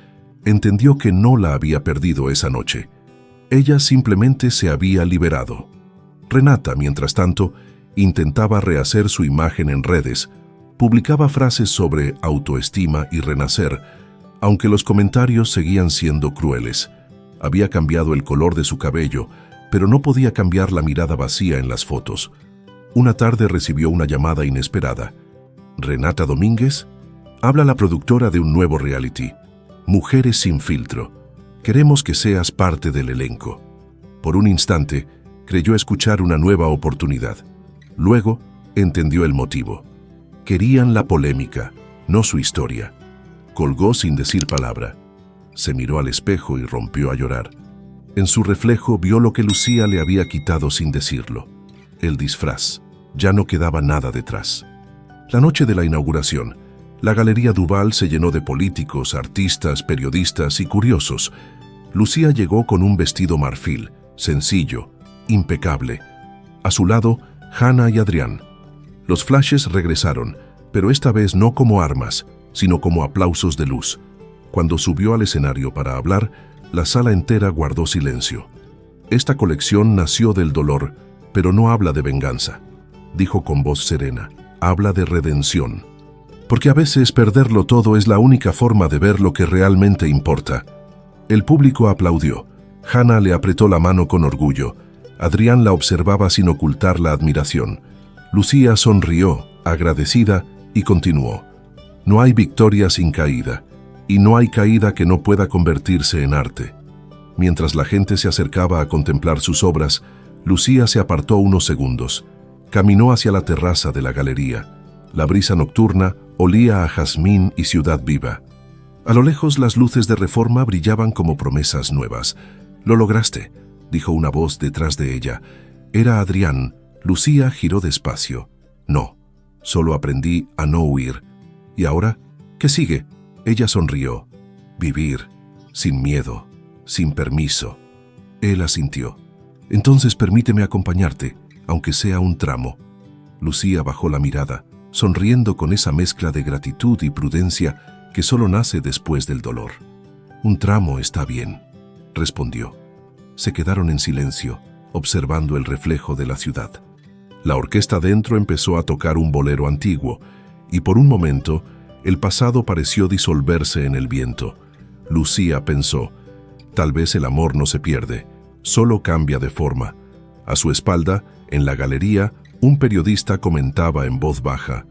Speaker 1: entendió que no la había perdido esa noche. Ella simplemente se había liberado. Renata, mientras tanto, intentaba rehacer su imagen en redes. Publicaba frases sobre autoestima y renacer, aunque los comentarios seguían siendo crueles. Había cambiado el color de su cabello, pero no podía cambiar la mirada vacía en las fotos. Una tarde recibió una llamada inesperada. «¿Renata Domínguez?» «Habla la productora de un nuevo reality, Mujeres sin filtro. Queremos que seas parte del elenco». Por un instante, creyó escuchar una nueva oportunidad. Luego, entendió el motivo. Querían la polémica, no su historia. Colgó sin decir palabra. Se miró al espejo y rompió a llorar. En su reflejo vio lo que Lucía le había quitado sin decirlo. El disfraz. Ya no quedaba nada detrás. La noche de la inauguración, la Galería Duval se llenó de políticos, artistas, periodistas y curiosos. Lucía llegó con un vestido marfil, sencillo, impecable. A su lado, Hannah y Adrián. Los flashes regresaron, pero esta vez no como armas, sino como aplausos de luz. Cuando subió al escenario para hablar, la sala entera guardó silencio. «Esta colección nació del dolor, pero no habla de venganza», dijo con voz serena. habla de redención. Porque a veces perderlo todo es la única forma de ver lo que realmente importa. El público aplaudió. Hannah le apretó la mano con orgullo. Adrián la observaba sin ocultar la admiración. Lucía sonrió, agradecida, y continuó. No hay victoria sin caída, y no hay caída que no pueda convertirse en arte. Mientras la gente se acercaba a contemplar sus obras, Lucía se apartó unos segundos. Caminó hacia la terraza de la galería. La brisa nocturna olía a jazmín y ciudad viva. A lo lejos las luces de Reforma brillaban como promesas nuevas. «Lo lograste», dijo una voz detrás de ella. Era Adrián. Lucía giró despacio. «No, solo aprendí a no huir». «¿Y ahora? ¿Qué sigue?» Ella sonrió. «Vivir, sin miedo, sin permiso». Él asintió. «Entonces permíteme acompañarte, aunque sea un tramo». Lucía bajó la mirada, sonriendo con esa mezcla de gratitud y prudencia que solo nace después del dolor. «Un tramo está bien», respondió. Se quedaron en silencio, observando el reflejo de la ciudad. La orquesta dentro empezó a tocar un bolero antiguo, y por un momento el pasado pareció disolverse en el viento. Lucía pensó, tal vez el amor no se pierde, solo cambia de forma. A su espalda, en la galería, un periodista comentaba en voz baja,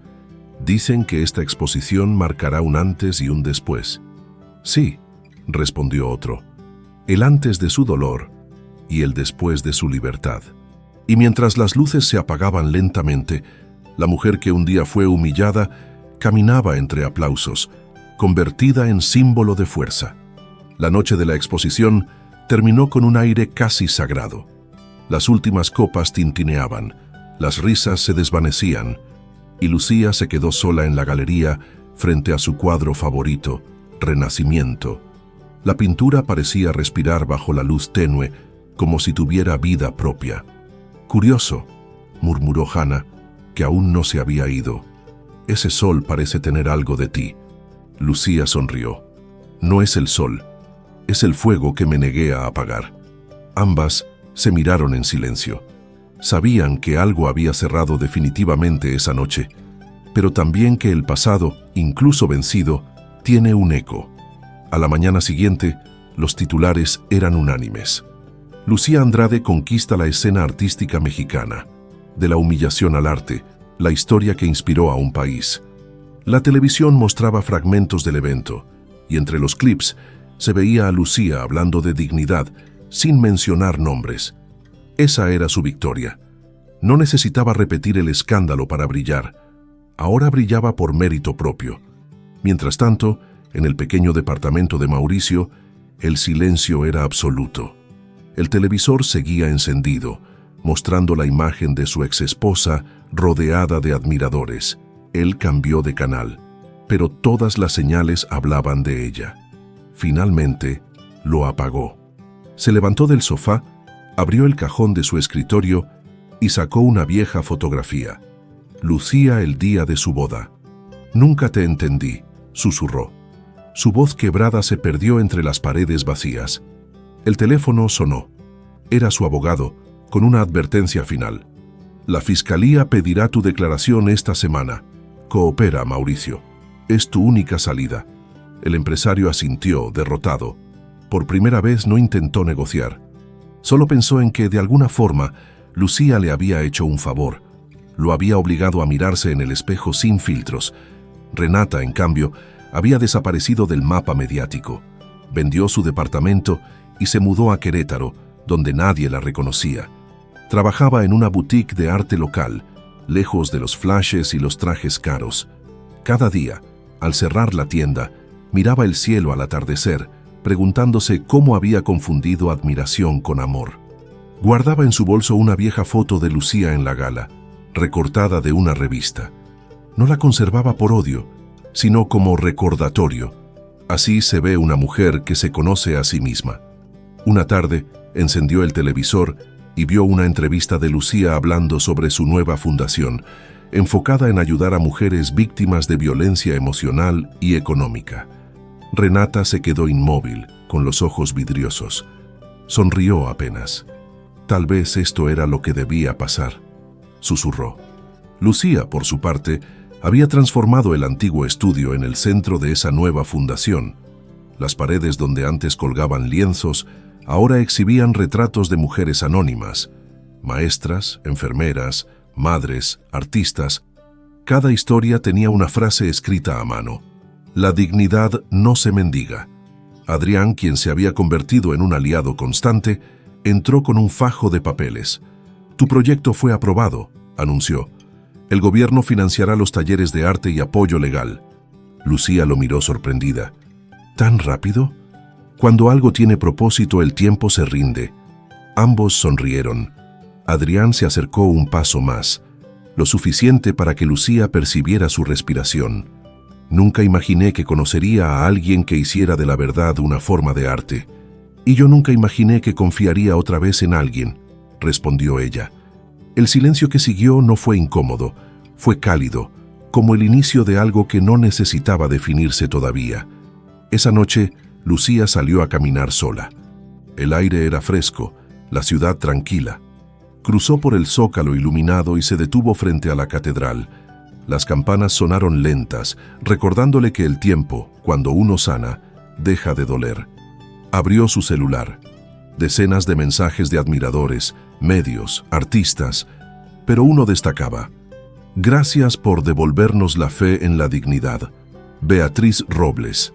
Speaker 1: «Dicen que esta exposición marcará un antes y un después». «Sí», respondió otro, «el antes de su dolor y el después de su libertad». Y mientras las luces se apagaban lentamente, la mujer que un día fue humillada caminaba entre aplausos, convertida en símbolo de fuerza. La noche de la exposición terminó con un aire casi sagrado. Las últimas copas tintineaban, las risas se desvanecían, y Lucía se quedó sola en la galería frente a su cuadro favorito, Renacimiento. La pintura parecía respirar bajo la luz tenue, como si tuviera vida propia. «Curioso», murmuró Hannah, que aún no se había ido. «Ese sol parece tener algo de ti». Lucía sonrió. «No es el sol, es el fuego que me negué a apagar». Ambas se miraron en silencio. Sabían que algo había cerrado definitivamente esa noche, pero también que el pasado, incluso vencido, tiene un eco. A la mañana siguiente, los titulares eran unánimes. Lucía Andrade conquista la escena artística mexicana. De la humillación al arte, la historia que inspiró a un país. La televisión mostraba fragmentos del evento, y entre los clips se veía a Lucía hablando de dignidad, sin mencionar nombres. Esa era su victoria. No necesitaba repetir el escándalo para brillar. Ahora brillaba por mérito propio. Mientras tanto, en el pequeño departamento de Mauricio, el silencio era absoluto. El televisor seguía encendido, mostrando la imagen de su exesposa rodeada de admiradores. Él cambió de canal, pero todas las señales hablaban de ella. Finalmente, lo apagó. Se levantó del sofá, abrió el cajón de su escritorio y sacó una vieja fotografía. Lucía el día de su boda. «Nunca te entendí», susurró. Su voz quebrada se perdió entre las paredes vacías. El teléfono sonó. Era su abogado, con una advertencia final. «La fiscalía pedirá tu declaración esta semana. Coopera, Mauricio. Es tu única salida». El empresario asintió, derrotado. Por primera vez no intentó negociar. Solo pensó en que, de alguna forma, Lucía le había hecho un favor. Lo había obligado a mirarse en el espejo sin filtros. Renata, en cambio, había desaparecido del mapa mediático. Vendió su departamento y se mudó a Querétaro, donde nadie la reconocía. Trabajaba en una boutique de arte local, lejos de los flashes y los trajes caros. Cada día, al cerrar la tienda, miraba el cielo al atardecer, preguntándose cómo había confundido admiración con amor. Guardaba en su bolso una vieja foto de Lucía en la gala, recortada de una revista. No la conservaba por odio, sino como recordatorio. Así se ve una mujer que se conoce a sí misma. Una tarde, encendió el televisor y vio una entrevista de Lucía hablando sobre su nueva fundación, enfocada en ayudar a mujeres víctimas de violencia emocional y económica. Renata se quedó inmóvil, con los ojos vidriosos. Sonrió apenas. Tal vez esto era lo que debía pasar, susurró. Lucía, por su parte, había transformado el antiguo estudio en el centro de esa nueva fundación. Las paredes donde antes colgaban lienzos ahora exhibían retratos de mujeres anónimas, maestras, enfermeras, madres, artistas. Cada historia tenía una frase escrita a mano: la dignidad no se mendiga. Adrián, quien se había convertido en un aliado constante, entró con un fajo de papeles. «Tu proyecto fue aprobado», anunció. «El gobierno financiará los talleres de arte y apoyo legal». Lucía lo miró sorprendida. ¿Tan rápido? Cuando algo tiene propósito, el tiempo se rinde. Ambos sonrieron. Adrián se acercó un paso más, lo suficiente para que Lucía percibiera su respiración. «Nunca imaginé que conocería a alguien que hiciera de la verdad una forma de arte. Y yo nunca imaginé que confiaría otra vez en alguien», respondió ella. El silencio que siguió no fue incómodo, fue cálido, como el inicio de algo que no necesitaba definirse todavía. Esa noche, Lucía salió a caminar sola. El aire era fresco, la ciudad tranquila. Cruzó por el zócalo iluminado y se detuvo frente a la catedral. Las campanas sonaron lentas, recordándole que el tiempo, cuando uno sana, deja de doler. Abrió su celular. Decenas de mensajes de admiradores, medios, artistas, pero uno destacaba: «Gracias por devolvernos la fe en la dignidad. Beatriz Robles».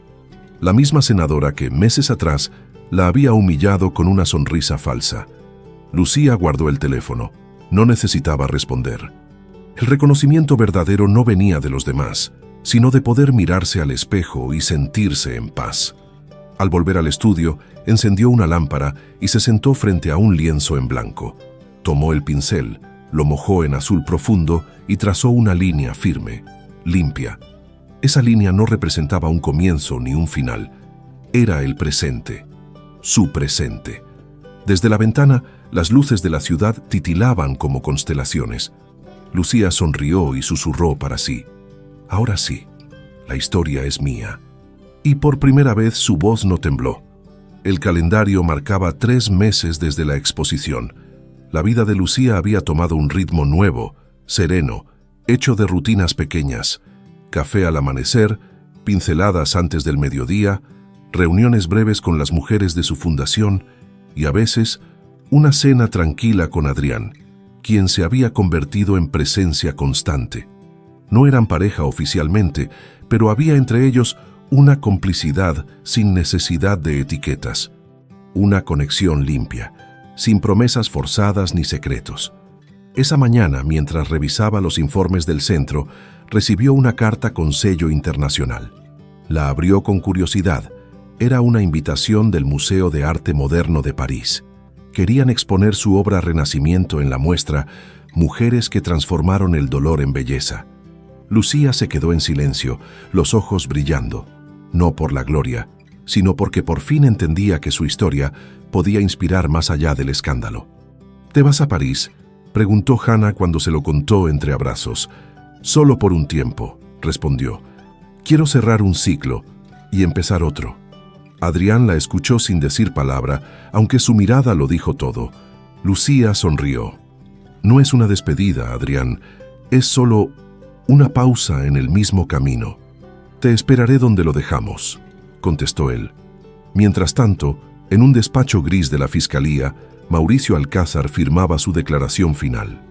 Speaker 1: La misma senadora que, meses atrás, la había humillado con una sonrisa falsa. Lucía guardó el teléfono. No necesitaba responder. El reconocimiento verdadero no venía de los demás, sino de poder mirarse al espejo y sentirse en paz. Al volver al estudio, encendió una lámpara y se sentó frente a un lienzo en blanco. Tomó el pincel, lo mojó en azul profundo y trazó una línea firme, limpia. Esa línea no representaba un comienzo ni un final. Era el presente, su presente. Desde la ventana, las luces de la ciudad titilaban como constelaciones. Lucía sonrió y susurró para sí: «Ahora sí, la historia es mía». Y por primera vez su voz no tembló. El calendario marcaba 3 meses desde la exposición. La vida de Lucía había tomado un ritmo nuevo, sereno, hecho de rutinas pequeñas: café al amanecer, pinceladas antes del mediodía, reuniones breves con las mujeres de su fundación y, a veces, una cena tranquila con Adrián, quien se había convertido en presencia constante. No eran pareja oficialmente, pero había entre ellos una complicidad sin necesidad de etiquetas, una conexión limpia, sin promesas forzadas ni secretos. Esa mañana, mientras revisaba los informes del centro, recibió una carta con sello internacional. La abrió con curiosidad. Era una invitación del Museo de Arte Moderno de París. Querían exponer su obra Renacimiento en la muestra Mujeres que transformaron el dolor en belleza. Lucía se quedó en silencio, los ojos brillando, no por la gloria, sino porque por fin entendía que su historia podía inspirar más allá del escándalo. «¿Te vas a París?», preguntó Hannah cuando se lo contó entre abrazos. «Solo por un tiempo», respondió. «Quiero cerrar un ciclo y empezar otro». Adrián la escuchó sin decir palabra, aunque su mirada lo dijo todo. Lucía sonrió. «No es una despedida, Adrián, es solo una pausa en el mismo camino. Te esperaré donde lo dejamos», contestó él. Mientras tanto, en un despacho gris de la Fiscalía, Mauricio Alcázar firmaba su declaración final.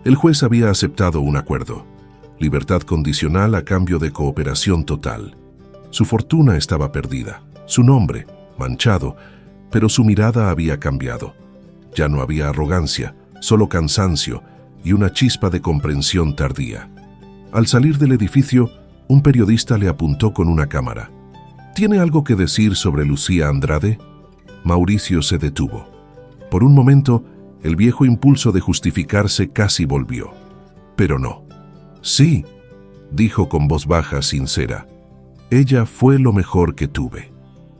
Speaker 1: El juez había aceptado un acuerdo: libertad condicional a cambio de cooperación total. Su fortuna estaba perdida, su nombre manchado, pero su mirada había cambiado. Ya no había arrogancia, solo cansancio y una chispa de comprensión tardía. Al salir del edificio, un periodista le apuntó con una cámara. «¿Tiene algo que decir sobre Lucía Andrade?». Mauricio se detuvo. Por un momento, el viejo impulso de justificarse casi volvió. Pero no. «Sí», dijo con voz baja, sincera. «Ella fue lo mejor que tuve.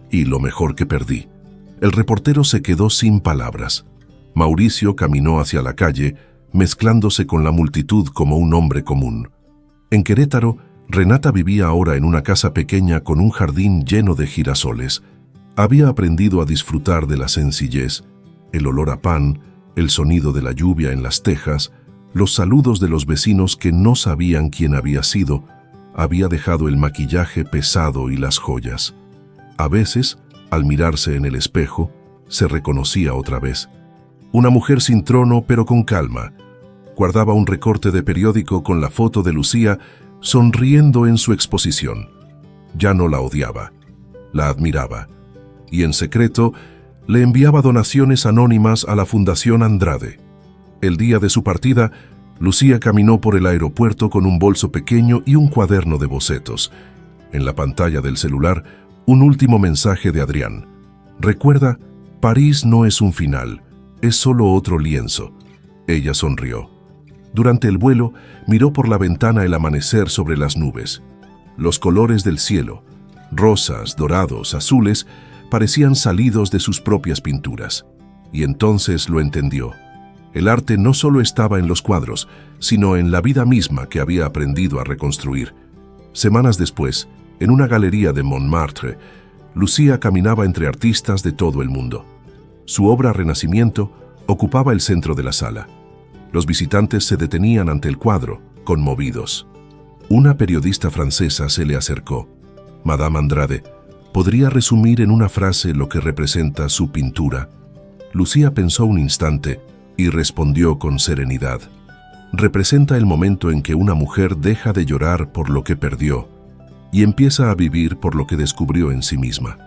Speaker 1: Y lo mejor que perdí». El reportero se quedó sin palabras. Mauricio caminó hacia la calle, mezclándose con la multitud como un hombre común. En Querétaro, Renata vivía ahora en una casa pequeña con un jardín lleno de girasoles. Había aprendido a disfrutar de la sencillez, el olor a pan, el sonido de la lluvia en las tejas, los saludos de los vecinos que no sabían quién había sido, había dejado el maquillaje pesado y las joyas. A veces, al mirarse en el espejo, se reconocía otra vez. Una mujer sin trono, pero con calma. Guardaba un recorte de periódico con la foto de Lucía sonriendo en su exposición. Ya no la odiaba, la admiraba, y en secreto le enviaba donaciones anónimas a la Fundación Andrade. El día de su partida, Lucía caminó por el aeropuerto con un bolso pequeño y un cuaderno de bocetos. En la pantalla del celular, un último mensaje de Adrián. Recuerda, París no es un final, es solo otro lienzo. Ella sonrió. Durante el vuelo, miró por la ventana el amanecer sobre las nubes. Los colores del cielo, rosas, dorados, azules, parecían salidos de sus propias pinturas. Y entonces lo entendió. El arte no solo estaba en los cuadros, sino en la vida misma que había aprendido a reconstruir. Semanas después, en una galería de Montmartre, Lucía caminaba entre artistas de todo el mundo. Su obra Renacimiento ocupaba el centro de la sala. Los visitantes se detenían ante el cuadro, conmovidos. Una periodista francesa se le acercó. Madame Andrade, ¿podría resumir en una frase lo que representa su pintura? Lucía pensó un instante y respondió con serenidad. Representa el momento en que una mujer deja de llorar por lo que perdió y empieza a vivir por lo que descubrió en sí misma.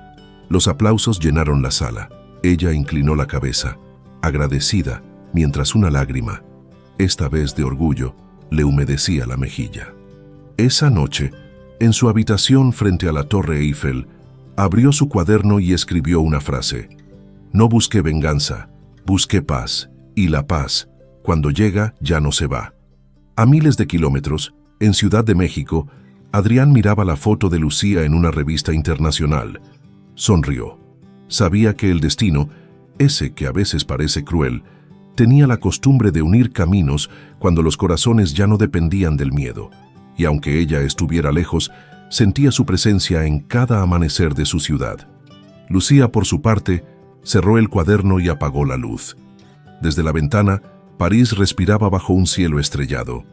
Speaker 1: Los aplausos llenaron la sala. Ella inclinó la cabeza, agradecida, mientras una lágrima, esta vez de orgullo, le humedecía la mejilla. Esa noche, en su habitación frente a la Torre Eiffel, abrió su cuaderno y escribió una frase. No busqué venganza, busqué paz, y la paz, cuando llega, ya no se va. A miles de kilómetros, en Ciudad de México, Adrián miraba la foto de Lucía en una revista internacional. Sonrió. Sabía que el destino, ese que a veces parece cruel, tenía la costumbre de unir caminos cuando los corazones ya no dependían del miedo, y aunque ella estuviera lejos, sentía su presencia en cada amanecer de su ciudad. Lucía, por su parte, cerró el cuaderno y apagó la luz. Desde la ventana, París respiraba bajo un cielo estrellado,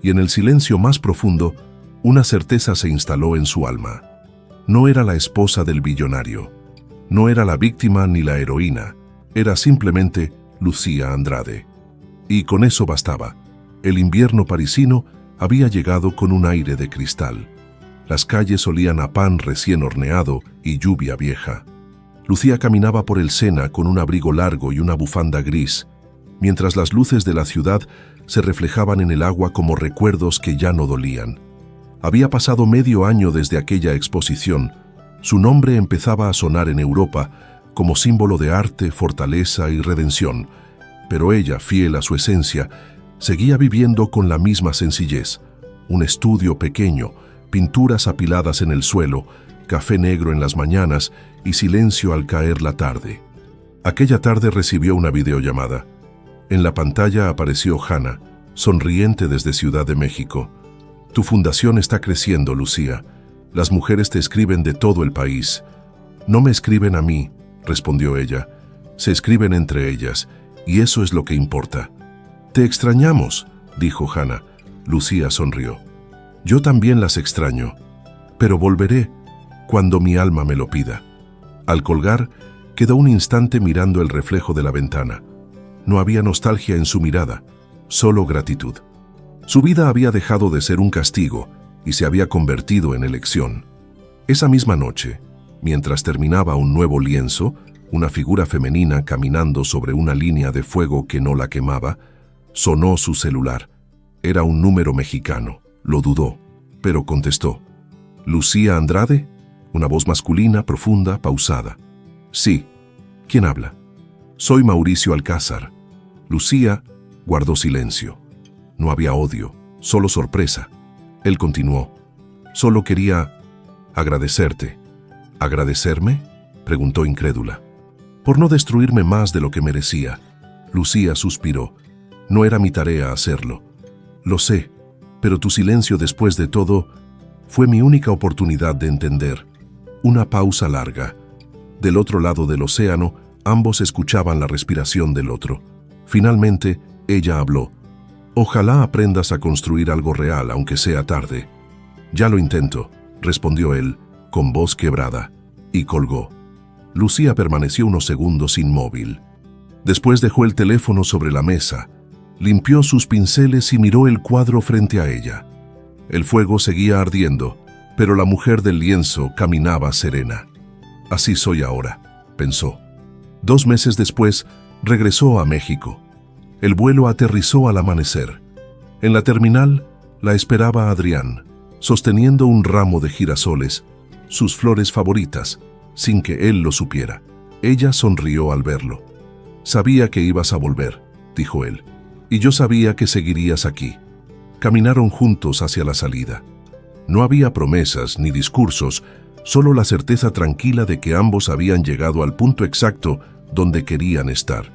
Speaker 1: y en el silencio más profundo, una certeza se instaló en su alma. No era la esposa del billonario, no era la víctima ni la heroína, era simplemente Lucía Andrade. Y con eso bastaba. El invierno parisino había llegado con un aire de cristal. Las calles olían a pan recién horneado y lluvia vieja. Lucía caminaba por el Sena con un abrigo largo y una bufanda gris, mientras las luces de la ciudad se reflejaban en el agua como recuerdos que ya no dolían. Había pasado medio año desde aquella exposición. Su nombre empezaba a sonar en Europa como símbolo de arte, fortaleza y redención, pero ella, fiel a su esencia, seguía viviendo con la misma sencillez. Un estudio pequeño, pinturas apiladas en el suelo, café negro en las mañanas y silencio al caer la tarde. Aquella tarde recibió una videollamada. En la pantalla apareció Hannah, sonriente desde Ciudad de México. Tu fundación está creciendo, Lucía. Las mujeres te escriben de todo el país. No me escriben a mí, respondió ella. Se escriben entre ellas, y eso es lo que importa. Te extrañamos, dijo Hannah. Lucía sonrió. Yo también las extraño, pero volveré cuando mi alma me lo pida. Al colgar, quedó un instante mirando el reflejo de la ventana. No había nostalgia en su mirada, solo gratitud. Su vida había dejado de ser un castigo y se había convertido en elección. Esa misma noche, mientras terminaba un nuevo lienzo, una figura femenina caminando sobre una línea de fuego que no la quemaba, sonó su celular. Era un número mexicano. Lo dudó, pero contestó. ¿Lucía Andrade? Una voz masculina, profunda, pausada. Sí. ¿Quién habla? Soy Mauricio Alcázar. Lucía guardó silencio. No había odio, solo sorpresa. Él continuó. Solo quería agradecerte. ¿Agradecerme?, preguntó incrédula. Por no destruirme más de lo que merecía. Lucía suspiró. No era mi tarea hacerlo. Lo sé, pero tu silencio después de todo fue mi única oportunidad de entender. Una pausa larga. Del otro lado del océano, ambos escuchaban la respiración del otro. Finalmente, ella habló. Ojalá aprendas a construir algo real, aunque sea tarde. Ya lo intento, respondió él, con voz quebrada, y colgó. Lucía permaneció unos segundos inmóvil. Después dejó el teléfono sobre la mesa, limpió sus pinceles y miró el cuadro frente a ella. El fuego seguía ardiendo, pero la mujer del lienzo caminaba serena. Así soy ahora, pensó. 2 meses después, regresó a México. El vuelo aterrizó al amanecer. En la terminal la esperaba Adrián, sosteniendo un ramo de girasoles, sus flores favoritas, sin que él lo supiera. Ella sonrió al verlo. Sabía que ibas a volver, dijo él, y yo sabía que seguirías aquí. Caminaron juntos hacia la salida. No había promesas ni discursos, solo la certeza tranquila de que ambos habían llegado al punto exacto donde querían estar.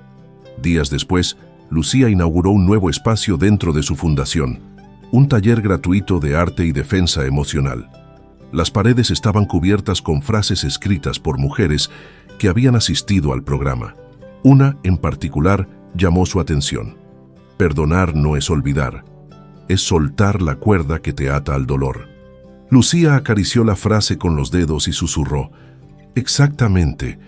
Speaker 1: Días después, Lucía inauguró un nuevo espacio dentro de su fundación, un taller gratuito de arte y defensa emocional. Las paredes estaban cubiertas con frases escritas por mujeres que habían asistido al programa. Una, en particular, llamó su atención. Perdonar no es olvidar, es soltar la cuerda que te ata al dolor. Lucía acarició la frase con los dedos y susurró: «Exactamente».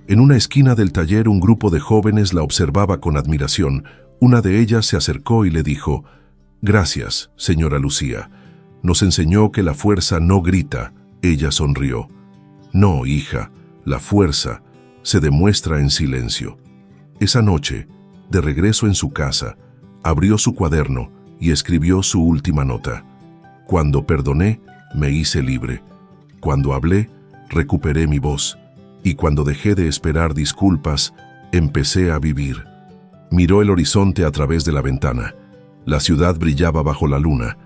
Speaker 1: En una esquina del taller un grupo de jóvenes la observaba con admiración. Una de ellas se acercó y le dijo: «Gracias, señora Lucía. Nos enseñó que la fuerza no grita». Ella sonrió. «No, hija, la fuerza se demuestra en silencio». Esa noche, de regreso en su casa, abrió su cuaderno y escribió su última nota. «Cuando perdoné, me hice libre. Cuando hablé, recuperé mi voz. Y cuando dejé de esperar disculpas, empecé a vivir». Miró el horizonte a través de la ventana. La ciudad brillaba bajo la luna.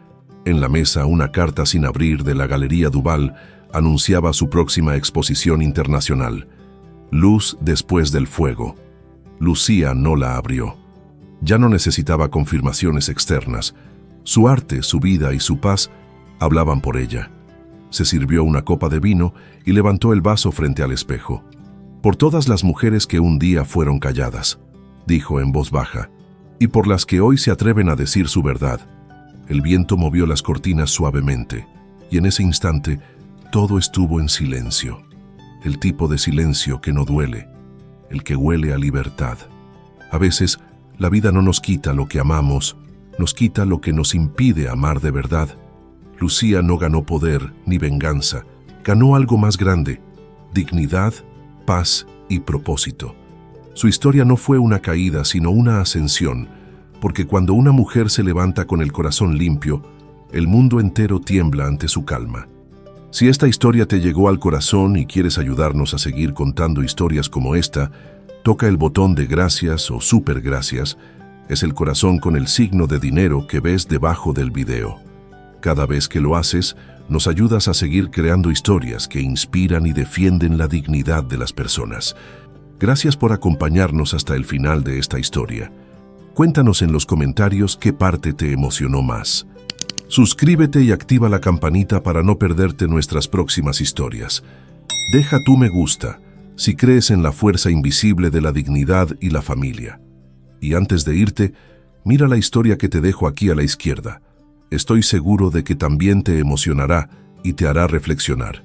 Speaker 1: En la mesa, una carta sin abrir de la Galería Duval anunciaba su próxima exposición internacional. Luz después del fuego. Lucía no la abrió. Ya no necesitaba confirmaciones externas. Su arte, su vida y su paz hablaban por ella. Se sirvió una copa de vino y levantó el vaso frente al espejo. «Por todas las mujeres que un día fueron calladas», dijo en voz baja, «y por las que hoy se atreven a decir su verdad». El viento movió las cortinas suavemente, y en ese instante todo estuvo en silencio. El tipo de silencio que no duele, el que huele a libertad. A veces, la vida no nos quita lo que amamos, nos quita lo que nos impide amar de verdad. Lucía no ganó poder ni venganza, ganó algo más grande: dignidad, paz y propósito. Su historia no fue una caída, sino una ascensión, porque cuando una mujer se levanta con el corazón limpio, el mundo entero tiembla ante su calma. Si esta historia te llegó al corazón y quieres ayudarnos a seguir contando historias como esta, toca el botón de gracias o super gracias. Es el corazón con el signo de dinero que ves debajo del video. Cada vez que lo haces, nos ayudas a seguir creando historias que inspiran y defienden la dignidad de las personas. Gracias por acompañarnos hasta el final de esta historia. Cuéntanos en los comentarios qué parte te emocionó más. Suscríbete y activa la campanita para no perderte nuestras próximas historias. Deja tu me gusta si crees en la fuerza invisible de la dignidad y la familia. Y antes de irte, mira la historia que te dejo aquí a la izquierda. Estoy seguro de que también te emocionará y te hará reflexionar.